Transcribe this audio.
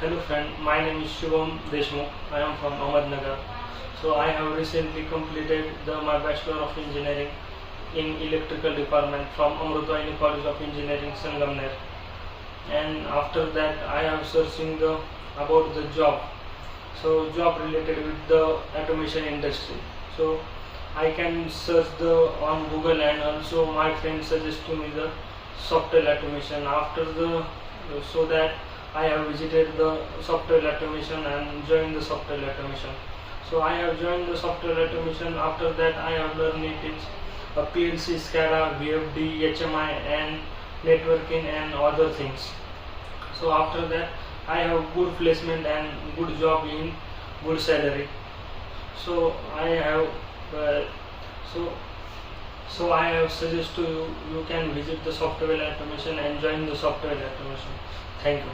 Hello friend, my name is Shubham Deshmukh. I am from Ahmednagar. So I have recently completed my Bachelor of Engineering in Electrical Department from Amrutwani College of Engineering, Sangamner. And after that I am searching about the job. So job related with the automation industry. So I can search on Google, and also my friend suggest to me the Softwell Automation. So that I have visited the Softwell Automation and joined the Softwell Automation. So I have joined the Softwell Automation. After that I have learned it is a PLC SCADA, VFD, HMI and networking and other things. So after that I have good placement and good job in good salary. So I have uh, so so I have suggest to you, you can visit the Softwell Automation and join the Softwell Automation. Thank you.